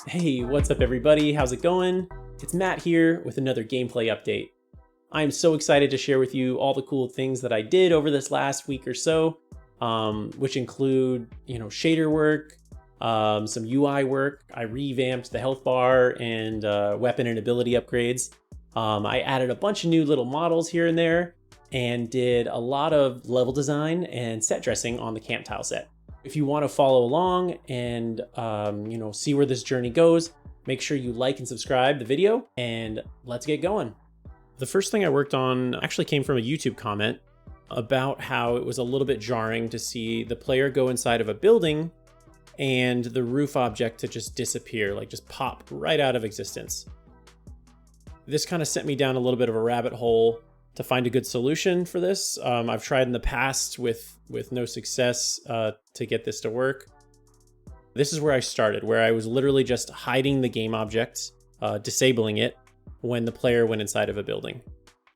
Hey, what's up everybody? How's it going? It's Matt here with another gameplay update. I am so excited to share with you all the cool things that I did over this last week or so, which include, shader work, some UI work. I revamped the health bar and weapon and ability upgrades. I added a bunch of new little models here and there and did a lot of level design and set dressing on the camp tile set. If you want to follow along and see where this journey goes, make sure you like and subscribe the video, and let's get going. The first thing I worked on actually came from a YouTube comment about how it was a little bit jarring to see the player go inside of a building and the roof object to just disappear, like just pop right out of existence. This kind of sent me down a little bit of a rabbit hole to find a good solution for this. I've tried in the past with no success to get this to work. This is where I started, where I was literally just hiding the game object, disabling it when the player went inside of a building.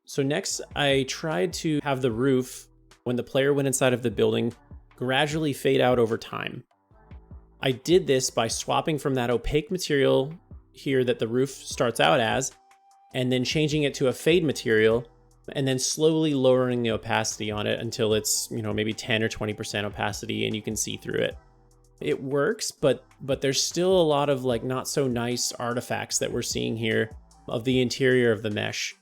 So next, I tried to have the roof, when the player went inside of the building, gradually fade out over time. I did this by swapping from that opaque material here that the roof starts out as, and then changing it to a fade material, and then slowly lowering the opacity on it until it's, maybe 10 or 20% opacity and you can see through it. It works, but there's still a lot of not so nice artifacts that we're seeing here of the interior of the mesh.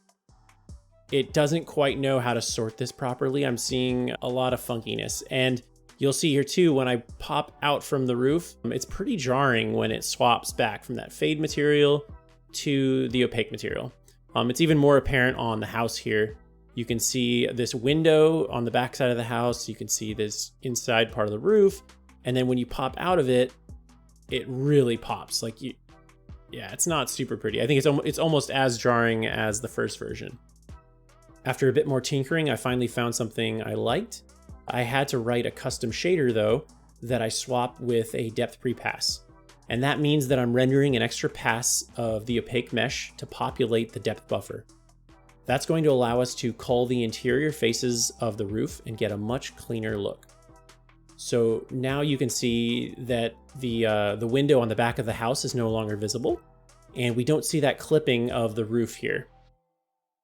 It doesn't quite know how to sort this properly. I'm seeing a lot of funkiness, and you'll see here too, when I pop out from the roof, it's pretty jarring when it swaps back from that fade material to the opaque material. It's even more apparent on the house here. You can see this window on the back side of the house. You can see this inside part of the roof. And then when you pop out of it, it really pops. It's not super pretty. I think it's almost as jarring as the first version. After a bit more tinkering, I finally found something I liked. I had to write a custom shader though, that I swap with a depth prepass. And that means that I'm rendering an extra pass of the opaque mesh to populate the depth buffer. That's going to allow us to cull the interior faces of the roof and get a much cleaner look. So now you can see that the window on the back of the house is no longer visible, and we don't see that clipping of the roof here.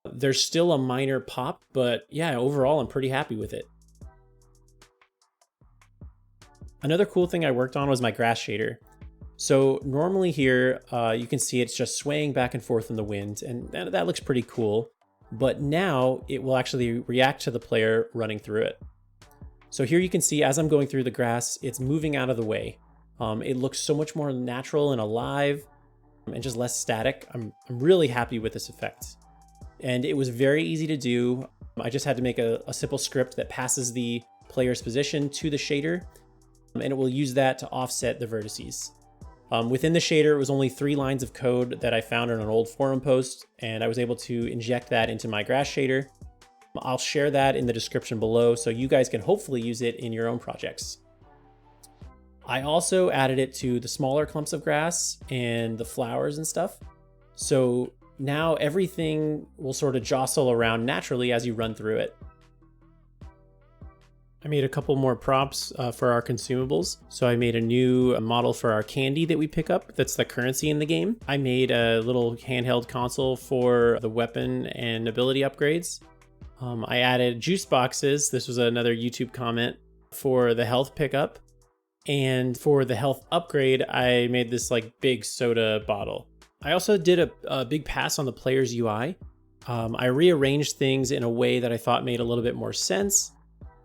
There's still a minor pop, but yeah, overall I'm pretty happy with it. Another cool thing I worked on was my grass shader. So normally here, you can see it's just swaying back and forth in the wind, and that looks pretty cool. But now it will actually react to the player running through it. So here you can see as I'm going through the grass, it's moving out of the way. It looks so much more natural and alive and just less static. I'm really happy with this effect. And it was very easy to do. I just had to make a simple script that passes the player's position to the shader, and it will use that to offset the vertices. Within the shader, it was only 3 lines of code that I found in an old forum post, and I was able to inject that into my grass shader. I'll share that in the description below so you guys can hopefully use it in your own projects. I also added it to the smaller clumps of grass and the flowers and stuff. So now everything will sort of jostle around naturally as you run through it. I made a couple more props for our consumables. So I made a new model for our candy that we pick up. That's the currency in the game. I made a little handheld console for the weapon and ability upgrades. I added juice boxes. This was another YouTube comment for the health pickup. And for the health upgrade, I made this big soda bottle. I also did a big pass on the player's UI. I rearranged things in a way that I thought made a little bit more sense,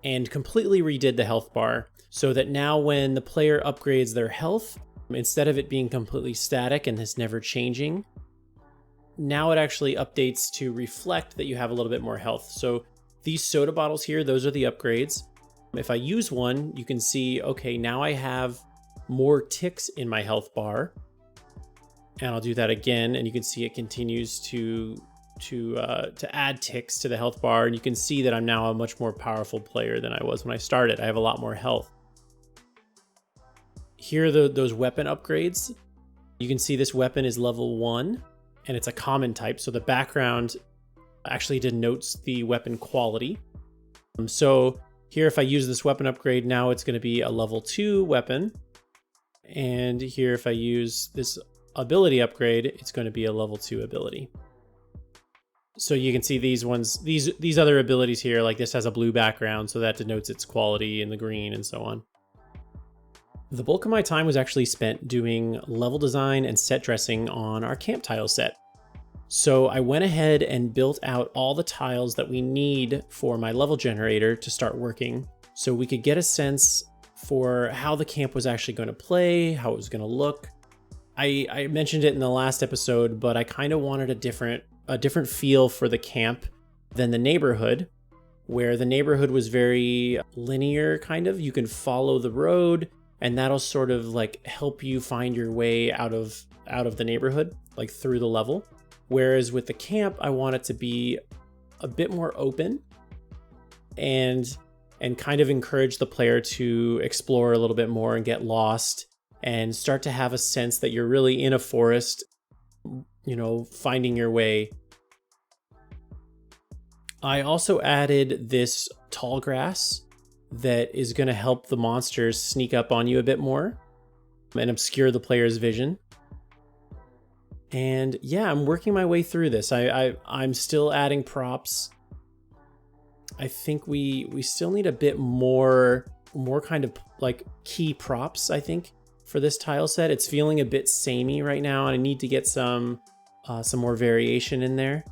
and completely redid the health bar so that now when the player upgrades their health, instead of it being completely static and this never changing, now it actually updates to reflect that you have a little bit more health. So these soda bottles here, those are the upgrades. If I use one, you can see, okay, now I have more ticks in my health bar. And I'll do that again, and you can see it continues to add ticks to the health bar, and you can see that I'm now a much more powerful player than I was when I started. I have a lot more health. Here are those weapon upgrades. You can see this weapon is level 1, and it's a common type, so the background actually denotes the weapon quality. So here, if I use this weapon upgrade, now it's going to be a level 2 weapon. And here, if I use this ability upgrade, it's going to be a level 2 ability. So you can see these ones, these other abilities here, like this has a blue background, so that denotes its quality in the green and so on. The bulk of my time was actually spent doing level design and set dressing on our camp tile set. So I went ahead and built out all the tiles that we need for my level generator to start working, so we could get a sense for how the camp was actually going to play, how it was going to look. I mentioned it in the last episode, but I kind of wanted a different feel for the camp than the neighborhood, where the neighborhood was very linear, kind of. You can follow the road, and that'll sort of like help you find your way out of the neighborhood, like through the level. Whereas with the camp, I want it to be a bit more open and kind of encourage the player to explore a little bit more and get lost and start to have a sense that you're really in a forest, you know, finding your way. I also added this tall grass that is going to help the monsters sneak up on you a bit more and obscure the player's vision. And yeah, I'm working my way through this. I'm still adding props. I think we still need a bit more kind of like key props, I think, for this tile set. It's feeling a bit samey right now, and I need to get some more variation in there.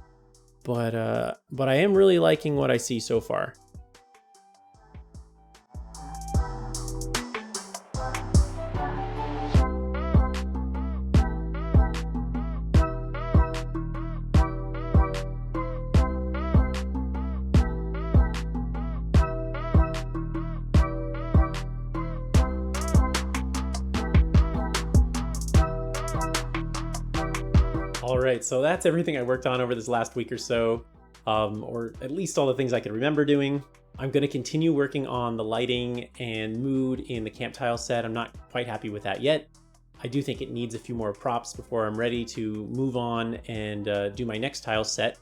But I am really liking what I see so far. All right, so that's everything I worked on over this last week or so, or at least all the things I can remember doing. I'm going to continue working on the lighting and mood in the camp tile set. I'm not quite happy with that yet. I do think it needs a few more props before I'm ready to move on and do my next tile set,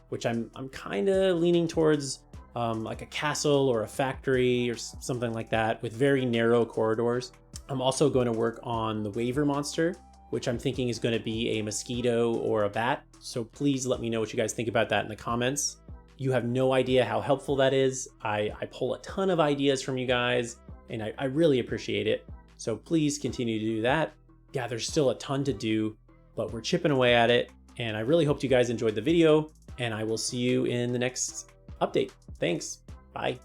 which I'm kind of leaning towards like a castle or a factory or something like that with very narrow corridors. I'm also going to work on the waiver monster, which I'm thinking is going to be a mosquito or a bat. So please let me know what you guys think about that in the comments. You have no idea how helpful that is. I pull a ton of ideas from you guys, and I really appreciate it. So please continue to do that. Yeah, there's still a ton to do, but we're chipping away at it. And I really hope you guys enjoyed the video, and I will see you in the next update. Thanks. Bye.